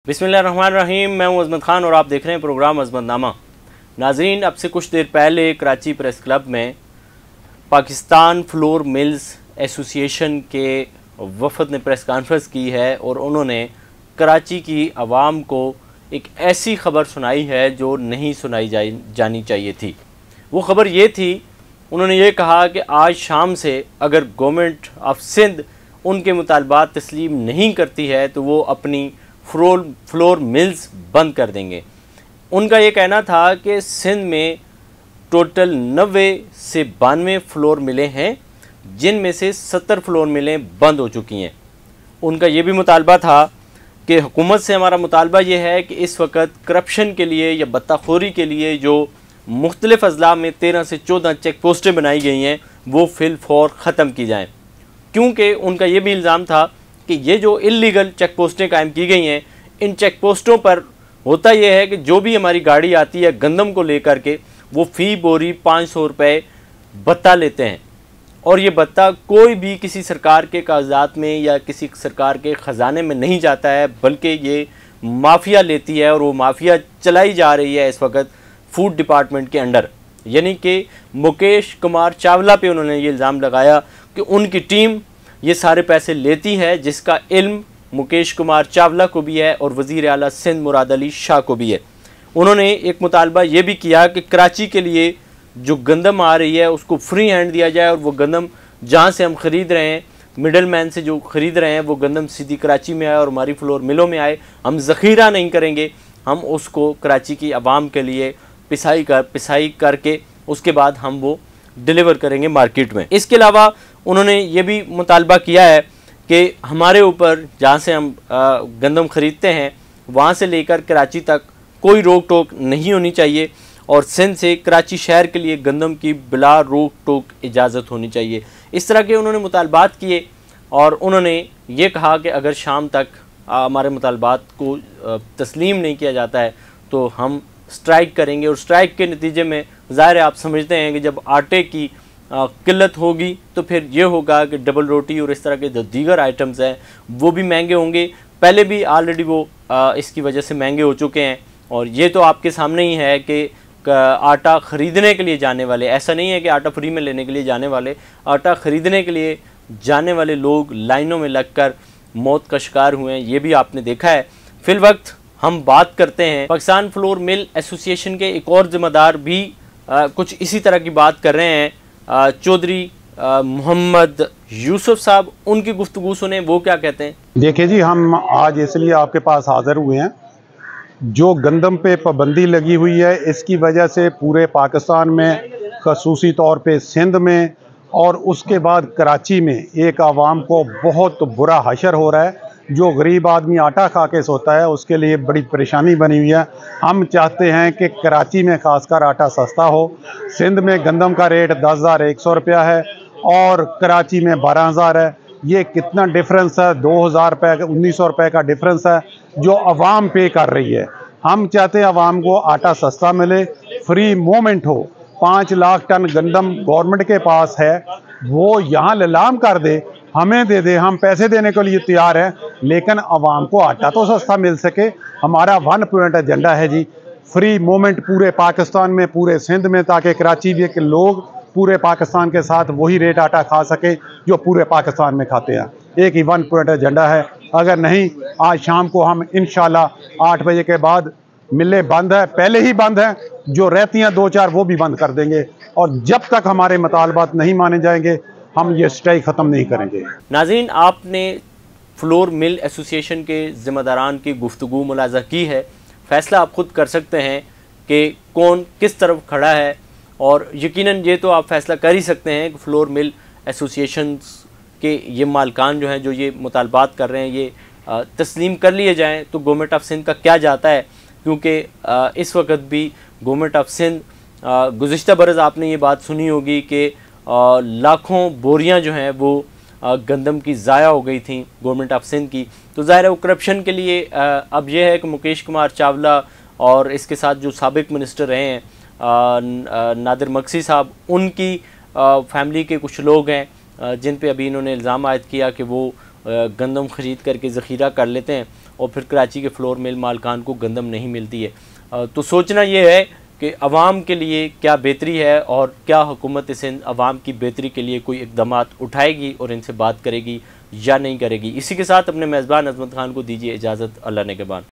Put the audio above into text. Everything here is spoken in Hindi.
बिस्मिल्लाहिर्रहमानिर्रहीम। मैं हूं अज़मत ख़ान और आप देख रहे हैं प्रोग्राम अज़मतनामा। नाज़रीन, अब से कुछ देर पहले कराची प्रेस क्लब में पाकिस्तान फ्लोर मिल्स एसोसिएशन के वफ़द ने प्रेस कॉन्फ्रेंस की है और उन्होंने कराची की आवाम को एक ऐसी ख़बर सुनाई है जो नहीं सुनाई जानी चाहिए थी। वो ख़बर ये थी, उन्होंने ये कहा कि आज शाम से अगर गवर्नमेंट ऑफ सिंध उनके मुतालबात तस्लीम नहीं करती है तो वो अपनी फ्लोर मिल्स बंद कर देंगे। उनका ये कहना था कि सिंध में टोटल 90 से 92 फ्लोर मिले हैं, जिनमें से 70 फ्लोर मिलें बंद हो चुकी हैं। उनका ये भी मुतालबा था कि हुकूमत से हमारा मुतालबा ये है कि इस वक्त करप्शन के लिए या बत्ताखोरी के लिए जो मुख्तलिफ़ अज़ला में 13 से 14 चेक पोस्टें बनाई गई हैं वो फ़िलफ़ौर ख़त्म की जाएँ, क्योंकि उनका ये भी इल्ज़ाम था कि ये जो इल्लीगल चेक पोस्टें कायम की गई हैं, इन चेक पोस्टों पर होता यह है कि जो भी हमारी गाड़ी आती है गंदम को लेकर के वो फ़ी बोरी 500 रुपये भत्ता लेते हैं, और ये भत्ता कोई भी किसी सरकार के कागजात में या किसी सरकार के ख़जाने में नहीं जाता है, बल्कि ये माफिया लेती है और वो माफिया चलाई जा रही है इस वक्त फूड डिपार्टमेंट के अंडर। यानी कि मुकेश कुमार चावला पे उन्होंने ये इल्ज़ाम लगाया कि उनकी टीम ये सारे पैसे लेती है, जिसका इल्म मुकेश कुमार चावला को भी है और वज़ीर आला सिंध मुराद अली शाह को भी है। उन्होंने एक मुतालबा ये भी किया कि कराची के लिए जो गंदम आ रही है उसको फ्री हैंड दिया जाए और वो गंदम जहाँ से हम ख़रीद रहे हैं, मिडल मैन से जो ख़रीद रहे हैं, वो गंदम सीधी कराची में आए और हमारी फ्लोर मिलों में आए। हम ज़ख़ीरा नहीं करेंगे, हम उसको कराची की आवाम के लिए पिसाई करके उसके बाद हम वो डिलीवर करेंगे मार्केट में। इसके अलावा उन्होंने ये भी मुतालबा किया है कि हमारे ऊपर जहाँ से हम गंदम ख़रीदते हैं वहाँ से लेकर कराची तक कोई रोक टोक नहीं होनी चाहिए, और सिंध से कराची शहर के लिए गंदम की बिला रोक टोक इजाज़त होनी चाहिए। इस तरह के उन्होंने मुतालबात किए और उन्होंने ये कहा कि अगर शाम तक हमारे मुतालबात को तस्लीम नहीं किया जाता है तो हम स्ट्राइक करेंगे, और स्ट्राइक के नतीजे में ज़ाहिर है आप समझते हैं कि जब आटे की किल्लत होगी तो फिर ये होगा कि डबल रोटी और इस तरह के जो दीगर आइटम्स हैं वो भी महंगे होंगे। पहले भी ऑलरेडी वो इसकी वजह से महंगे हो चुके हैं, और ये तो आपके सामने ही है कि आटा ख़रीदने के लिए जाने वाले, ऐसा नहीं है कि आटा फ्री में लेने के लिए जाने वाले, आटा ख़रीदने के लिए जाने वाले लोग लाइनों में लगकर मौत का शिकार हुए हैं, ये भी आपने देखा है। फिल वक्त हम बात करते हैं पाकिस्तान फ्लोर मिल एसोसिएशन के एक और ज़िम्मेदार भी कुछ इसी तरह की बात कर रहे हैं, चौधरी मोहम्मद यूसुफ साहब। उनकी गुफ्तगू सुने, वो क्या कहते हैं। देखिए जी, हम आज इसलिए आपके पास हाज़िर हुए हैं, जो गंदम पे पाबंदी लगी हुई है इसकी वजह से पूरे पाकिस्तान में, ख़ुसूसी तौर पे सिंध में और उसके बाद कराची में एक आवाम को बहुत बुरा हशर हो रहा है। जो गरीब आदमी आटा खा के सोता है उसके लिए बड़ी परेशानी बनी हुई है। हम चाहते हैं कि कराची में ख़ासकर आटा सस्ता हो। सिंध में गंदम का रेट 10,100 रुपया है और कराची में 12,000 है। ये कितना डिफरेंस है, 2,000 रुपये का, 1,900 रुपये का डिफरेंस है जो आवाम पे कर रही है। हम चाहते हैं आवाम को आटा सस्ता मिले, फ्री मूवमेंट हो। 5 लाख टन गंदम गवर्नमेंट के पास है, वो यहाँ नीलाम कर दे, हमें दे दे, हम पैसे देने के लिए तैयार हैं, लेकिन आवाम को आटा तो सस्ता मिल सके। हमारा 1 पॉइंट एजेंडा है जी, फ्री मूवमेंट पूरे पाकिस्तान में, पूरे सिंध में, ताकि कराची के लोग पूरे पाकिस्तान के साथ वही रेट आटा खा सके जो पूरे पाकिस्तान में खाते हैं। एक ही 1 पॉइंट एजेंडा है। अगर नहीं, आज शाम को हम इंशाल्लाह 8 बजे के बाद मिलें बंद है, पहले ही बंद है, जो रहती हैं 2-4 वो भी बंद कर देंगे, और जब तक हमारे मुतालबात नहीं माने जाएंगे हम ये स्ट्राइक ख़त्म नहीं करेंगे। नाज़रीन, आपने फ्लोर मिल एसोसिएशन के ज़िम्मेदारान की गुफ्तगू मुलाज़ा की है। फ़ैसला आप ख़ुद कर सकते हैं कि कौन किस तरफ खड़ा है, और यकीनन ये तो आप फ़ैसला कर ही सकते हैं कि फ्लोर मिल एसोसिएशन के ये मालकान जो हैं, जो ये मुतालबात कर रहे हैं, ये तस्लीम कर लिए जाएँ तो गवर्नमेंट ऑफ सिंध का क्या जाता है। क्योंकि इस वक्त भी गवर्नमेंट ऑफ सिंध, गुज़िश्ता बरस आपने ये बात सुनी होगी कि लाखों बोरियां जो हैं वो गंदम की ज़ाया हो गई थी गवर्नमेंट ऑफ सिंध की। तो ज़ाहिर है वो करप्शन के लिए अब यह है कि मुकेश कुमार चावला और इसके साथ जो साबिक मिनिस्टर रहे हैं नादिर मक्सी साहब, उनकी फैमिली के कुछ लोग हैं जिन पे अभी इन्होंने इल्ज़ाम आयद किया कि वो गंदम ख़रीद करके ज़ख़ीरा कर लेते हैं, और फिर कराची के फ्लोर मिल मालकान को गंदम नहीं मिलती है। तो सोचना ये है कि अवाम के लिए क्या बेहतरी है और क्या हुकूमत सिंध अवाम की बेहतरी के लिए कोई इक़दामात उठाएगी और इनसे बात करेगी या नहीं करेगी। इसी के साथ अपने मेज़बान अज़मत खान को दीजिए इजाज़त। अल्लाह ने के बाद।